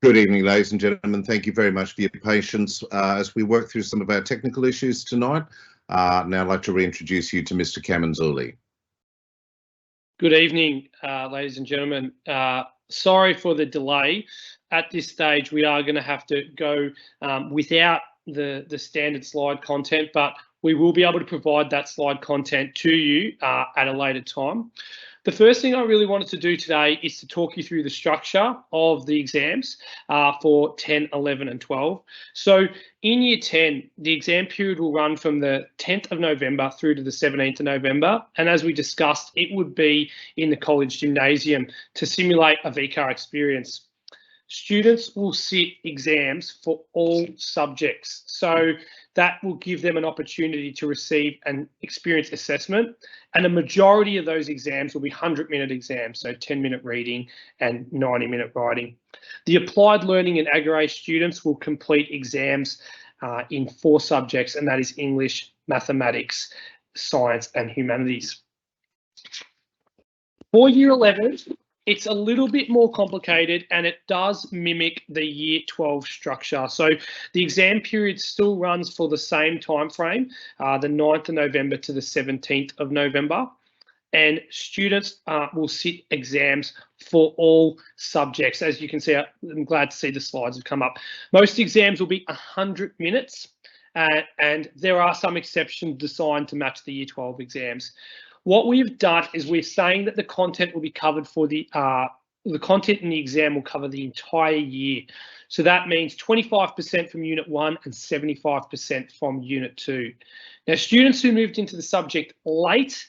Good evening, ladies and gentlemen. Thank you very much for your patience as we work through some of our technical issues tonight. Now I'd like to reintroduce you to Mr. Kamanzuli. Good evening, ladies and gentlemen. Sorry for the delay. At this stage, we are going to have to go without the standard slide content, but we will be able to provide that slide content to you at a later time. The first thing I really wanted to do today is to talk you through the structure of the exams for 10, 11 and 12. So in year 10, the exam period will run from the 10th of November through to the 17th of November. And as we discussed, it would be in the college gymnasium to simulate a VCAR experience. Students will sit exams for all subjects. So that will give them an opportunity to receive an experience assessment. And the majority of those exams will be 100-minute exams, so 10-minute reading and 90-minute writing. The applied learning and agri students will complete exams in 4 subjects, and that is English, mathematics, science and humanities. For year 11, it's a little bit more complicated and it does mimic the year 12 structure. So the exam period still runs for the same time frame, the 9th of November to the 17th of November. And students will sit exams for all subjects. As you can see, I'm glad to see the slides have come up. Most exams will be 100 minutes and there are some exceptions designed to match the year 12 exams. What we've done is we're saying that the content will be covered for the content in the exam will cover the entire year. So that means 25% from Unit 1 and 75% from Unit 2. Now, students who moved into the subject late,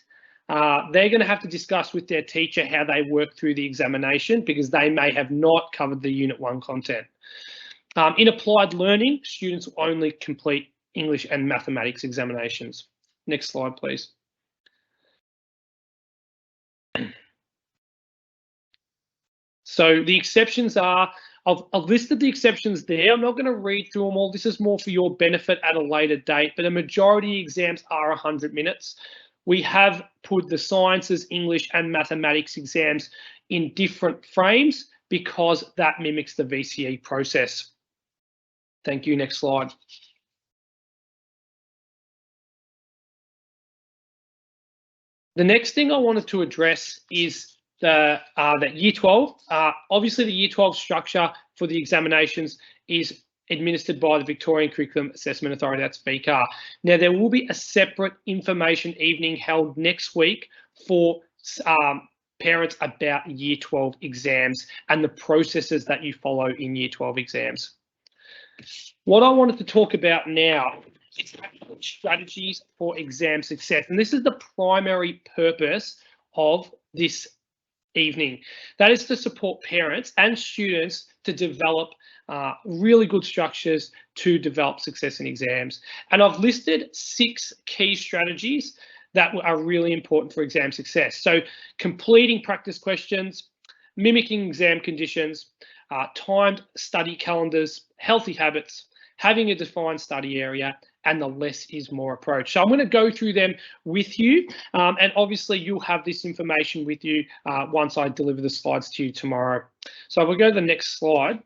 they're going to have to discuss with their teacher how they work through the examination because they may have not covered the Unit 1 content. In applied learning, students will only complete English and mathematics examinations. Next slide, please. So the exceptions are, I've listed the exceptions there. I'm not going to read through them all. This is more for your benefit at a later date, but a majority of exams are 100 minutes. We have put the sciences, English and mathematics exams in different frames because that mimics the VCE process. Thank you. Next slide. The next thing I wanted to address is that year 12, obviously the year 12 structure for the examinations is administered by the Victorian Curriculum Assessment Authority, that's VCAR. Now there will be a separate information evening held next week for parents about year 12 exams and the processes that you follow in year 12 exams. What I wanted to talk about now is strategies for exam success. And this is the primary purpose of this evening. That is to support parents and students to develop really good structures to develop success in exams. And I've listed 6 key strategies that are really important for exam success. So completing practice questions, mimicking exam conditions, timed study calendars, healthy habits, having a defined study area, and the less is more approach. So I'm going to go through them with you, and obviously you'll have this information with you once I deliver the slides to you tomorrow. So we'll go to the next slide.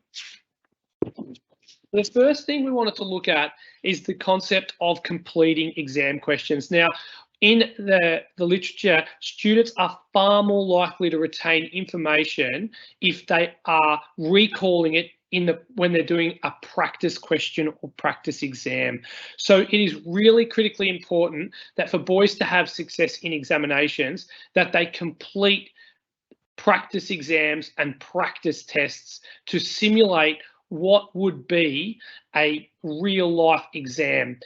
The first thing we wanted to look at is the concept of completing exam questions. Now, in the literature, students are far more likely to retain information if they are recalling it when they're doing a practice question or practice exam. So it is really critically important that for boys to have success in examinations, that they complete practice exams and practice tests to simulate what would be a real life exam.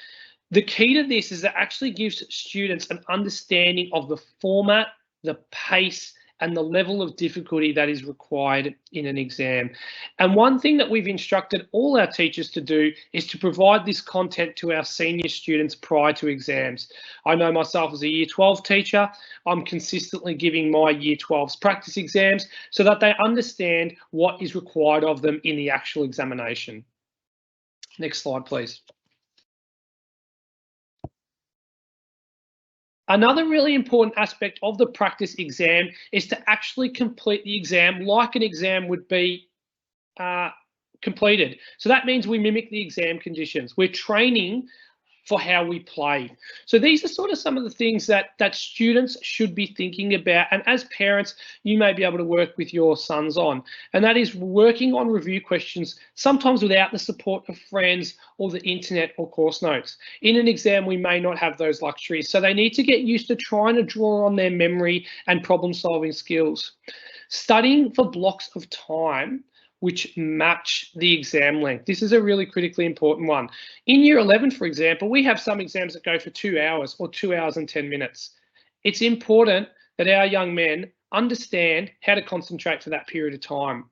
The key to this is it actually gives students an understanding of the format, the pace, and the level of difficulty that is required in an exam. And one thing that we've instructed all our teachers to do is to provide this content to our senior students prior to exams. I know myself as a year 12 teacher, I'm consistently giving my year 12s practice exams so that they understand what is required of them in the actual examination. Next slide, please. Another really important aspect of the practice exam is to actually complete the exam like an exam would be completed. So that means we mimic the exam conditions. We're training for how we play. So these are sort of some of the things that students should be thinking about, and as parents you may be able to work with your sons on, and that is working on review questions, sometimes without the support of friends or the internet or course notes. In an exam we may not have those luxuries, so they need to get used to trying to draw on their memory and problem solving skills. Studying for blocks of time which match the exam length. This is a really critically important one. In year 11, for example, we have some exams that go for 2 hours or 2 hours and 10 minutes. It's important that our young men understand how to concentrate for that period of time.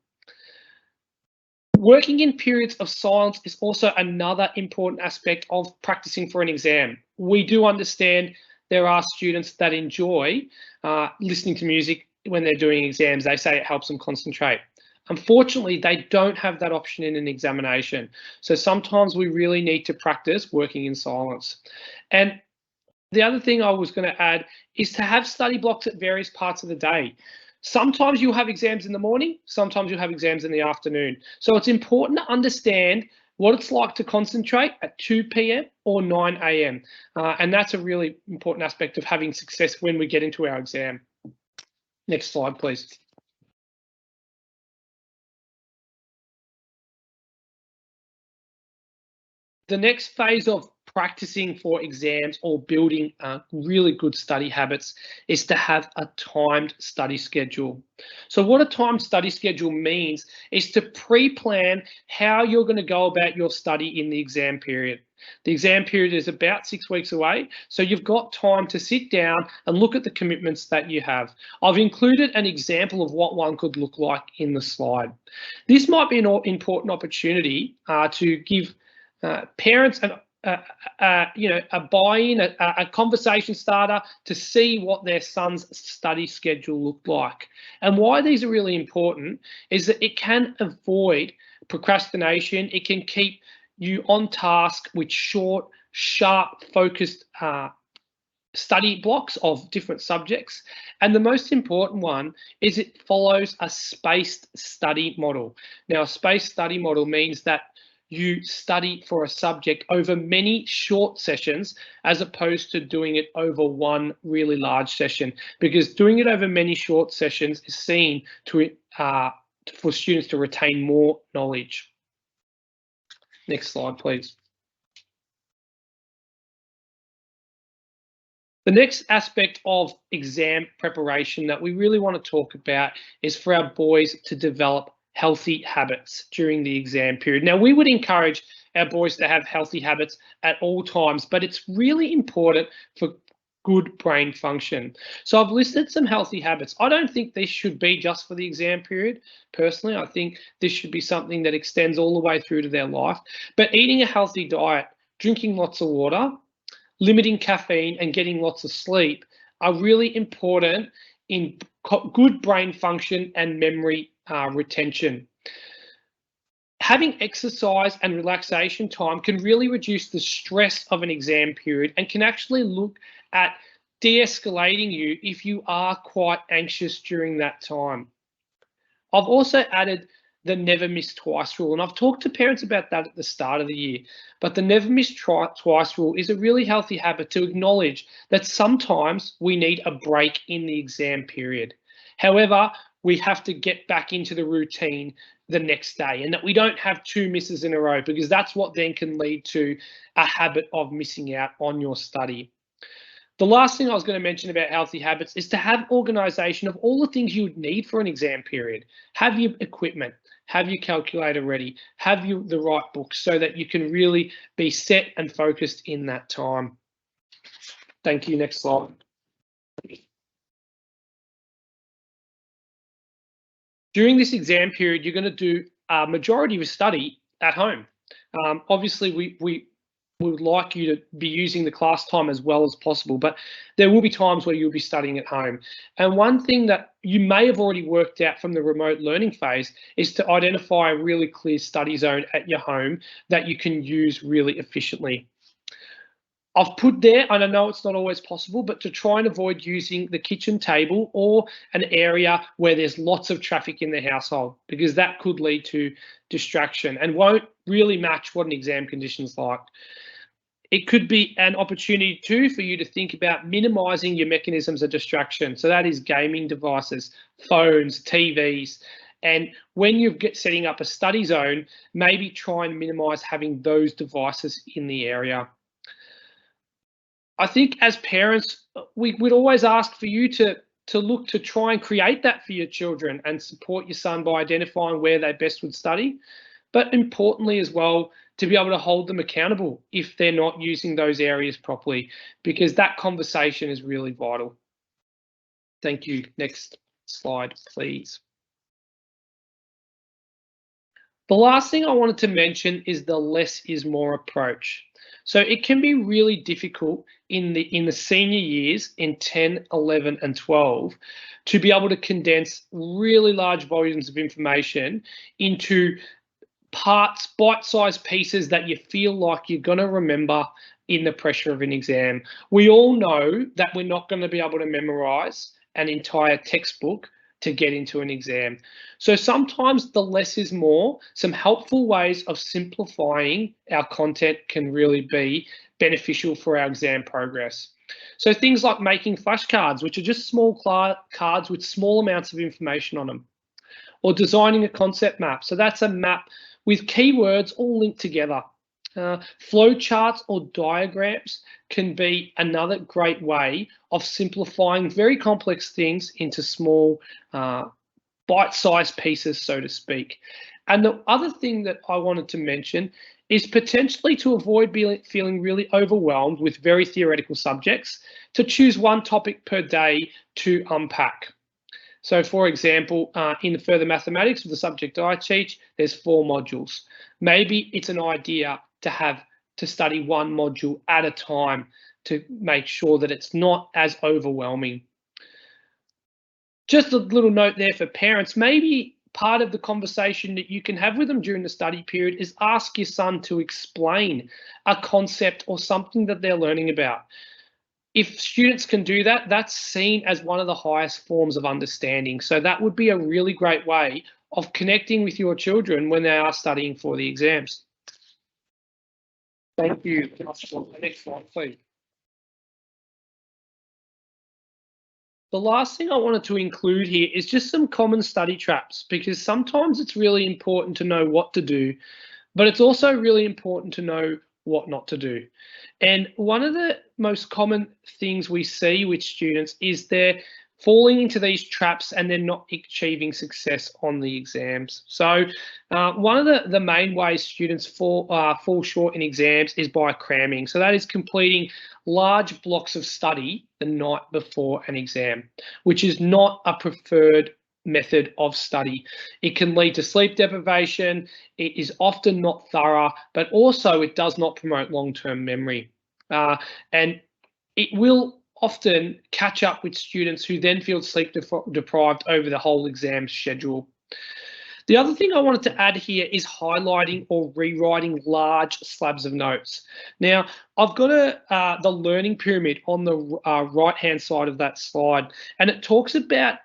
Working in periods of silence is also another important aspect of practicing for an exam. We do understand there are students that enjoy listening to music when they're doing exams. They say it helps them concentrate. Unfortunately, they don't have that option in an examination. So sometimes we really need to practice working in silence. And the other thing I was going to add is to have study blocks at various parts of the day. Sometimes you'll have exams in the morning, sometimes you'll have exams in the afternoon. So it's important to understand what it's like to concentrate at 2 p.m. or 9 a.m. And that's a really important aspect of having success when we get into our exam. Next slide, please. The next phase of practicing for exams or building really good study habits is to have a timed study schedule. So what a timed study schedule means is to pre-plan how you're going to go about your study in the exam period. The exam period is about 6 weeks away, so you've got time to sit down and look at the commitments that you have. I've included an example of what one could look like in the slide. This might be an important opportunity to give parents a buy-in, a conversation starter to see what their son's study schedule looked like. And why these are really important is that it can avoid procrastination. It can keep you on task with short, sharp, focused study blocks of different subjects. And the most important one is it follows a spaced study model. Now, a spaced study model means that you study for a subject over many short sessions as opposed to doing it over one really large session, because doing it over many short sessions is seen to for students to retain more knowledge. Next slide, please. The next aspect of exam preparation that we really want to talk about is for our boys to develop healthy habits during the exam period. Now, we would encourage our boys to have healthy habits at all times, but it's really important for good brain function. So I've listed some healthy habits. I don't think this should be just for the exam period. Personally, I think this should be something that extends all the way through to their life. But eating a healthy diet, drinking lots of water, limiting caffeine, and getting lots of sleep are really important in good brain function and memory retention. Having exercise and relaxation time can really reduce the stress of an exam period and can actually look at de-escalating you if you are quite anxious during that time. I've also added the never miss twice rule, and I've talked to parents about that at the start of the year, but the never miss twice rule is a really healthy habit to acknowledge that sometimes we need a break in the exam period. However, we have to get back into the routine the next day, and that we don't have 2 misses in a row, because that's what then can lead to a habit of missing out on your study. The last thing I was going to mention about healthy habits is to have organisation of all the things you would need for an exam period. Have your equipment, have your calculator ready, have you the right books so that you can really be set and focused in that time. Thank you. Next slide. During this exam period, you're going to do a majority of your study at home. Obviously, we would like you to be using the class time as well as possible, but there will be times where you'll be studying at home. And one thing that you may have already worked out from the remote learning phase is to identify a really clear study zone at your home that you can use really efficiently. I've put there, and I know it's not always possible, but to try and avoid using the kitchen table or an area where there's lots of traffic in the household, because that could lead to distraction and won't really match what an exam condition's like. It could be an opportunity too for you to think about minimizing your mechanisms of distraction. So that is gaming devices, phones, TVs. And when you're setting up a study zone, maybe try and minimize having those devices in the area. I think as parents, we'd always ask for you to look to try and create that for your children and support your son by identifying where they best would study. But importantly as well, to be able to hold them accountable if they're not using those areas properly, because that conversation is really vital. Thank you. Next slide, please. The last thing I wanted to mention is the less is more approach. So it can be really difficult in the senior years in 10, 11 and 12 to be able to condense really large volumes of information into parts, bite-sized pieces that you feel like you're going to remember in the pressure of an exam. We all know that we're not going to be able to memorize an entire textbook to get into an exam. So sometimes the less is more. Some helpful ways of simplifying our content can really be beneficial for our exam progress. So things like making flashcards, which are just small cards with small amounts of information on them, or designing a concept map. So that's a map with keywords all linked together. Flow charts or diagrams can be another great way of simplifying very complex things into small bite-sized pieces, so to speak. And the other thing that I wanted to mention is potentially to avoid feeling really overwhelmed with very theoretical subjects, to choose one topic per day to unpack. So for example, in the further mathematics of the subject I teach, there's 4 modules. Maybe it's an idea to study one module at a time to make sure that it's not as overwhelming. Just a little note there for parents, maybe part of the conversation that you can have with them during the study period is ask your son to explain a concept or something that they're learning about. If students can do that, that's seen as one of the highest forms of understanding. So that would be a really great way of connecting with your children when they are studying for the exams. Thank you. Next slide, please. The last thing I wanted to include here is just some common study traps, because sometimes it's really important to know what to do, but it's also really important to know what not to do. And one of the most common things we see with students is they're falling into these traps and they're not achieving success on the exams. So one of the main ways students fall short in exams is by cramming. So that is completing large blocks of study the night before an exam, which is not a preferred method of study. It can lead to sleep deprivation. It is often not thorough, but also it does not promote long-term memory. And it will often catch up with students who then feel sleep deprived over the whole exam schedule. The other thing I wanted to add here is highlighting or rewriting large slabs of notes. Now, I've got the learning pyramid on the right-hand side of that slide, and it talks about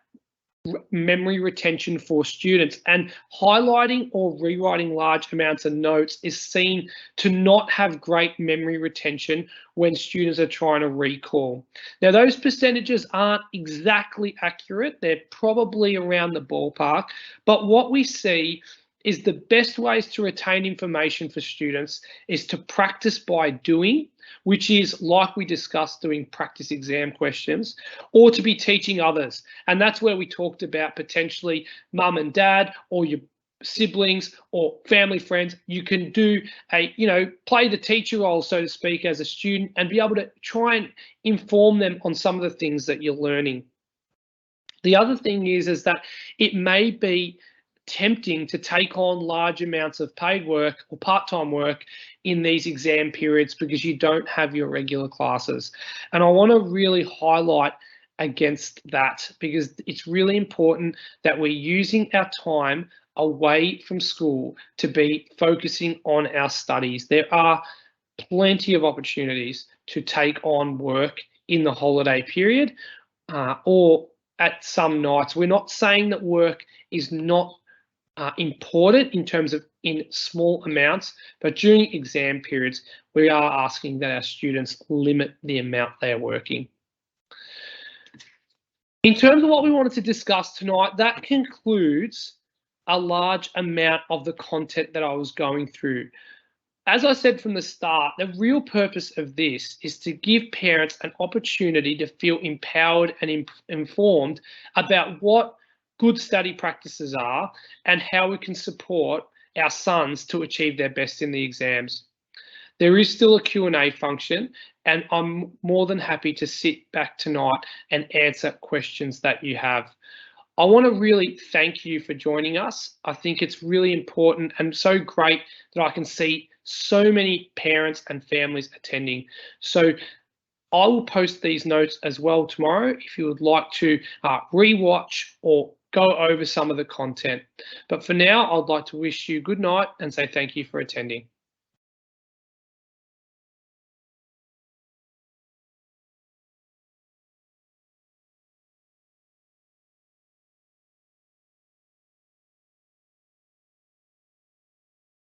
memory retention for students, and highlighting or rewriting large amounts of notes is seen to not have great memory retention when students are trying to recall. Now, those percentages aren't exactly accurate. They're probably around the ballpark, but what we see is the best ways to retain information for students is to practice by doing, which is, like we discussed, doing practice exam questions, or to be teaching others. And that's where we talked about potentially mum and dad or your siblings or family friends. You can do play the teacher role, so to speak, as a student, and be able to try and inform them on some of the things that you're learning. The other thing is that it may be tempting to take on large amounts of paid work or part-time work in these exam periods because you don't have your regular classes. And I want to really highlight against that, because it's really important that we're using our time away from school to be focusing on our studies. There are plenty of opportunities to take on work in the holiday period or at some nights. We're not saying that work is not important in terms of in small amounts, but during exam periods, we are asking that our students limit the amount they are working. In terms of what we wanted to discuss tonight, that concludes a large amount of the content that I was going through. As I said from the start, the real purpose of this is to give parents an opportunity to feel empowered and informed about what good study practices are and how we can support our sons to achieve their best in the exams. There is still a Q&A function, and I'm more than happy to sit back tonight and answer questions that you have. I want to really thank you for joining us. I think it's really important and so great that I can see so many parents and families attending. So I will post these notes as well tomorrow if you would like to rewatch or go over some of the content. But for now, I'd like to wish you good night and say thank you for attending.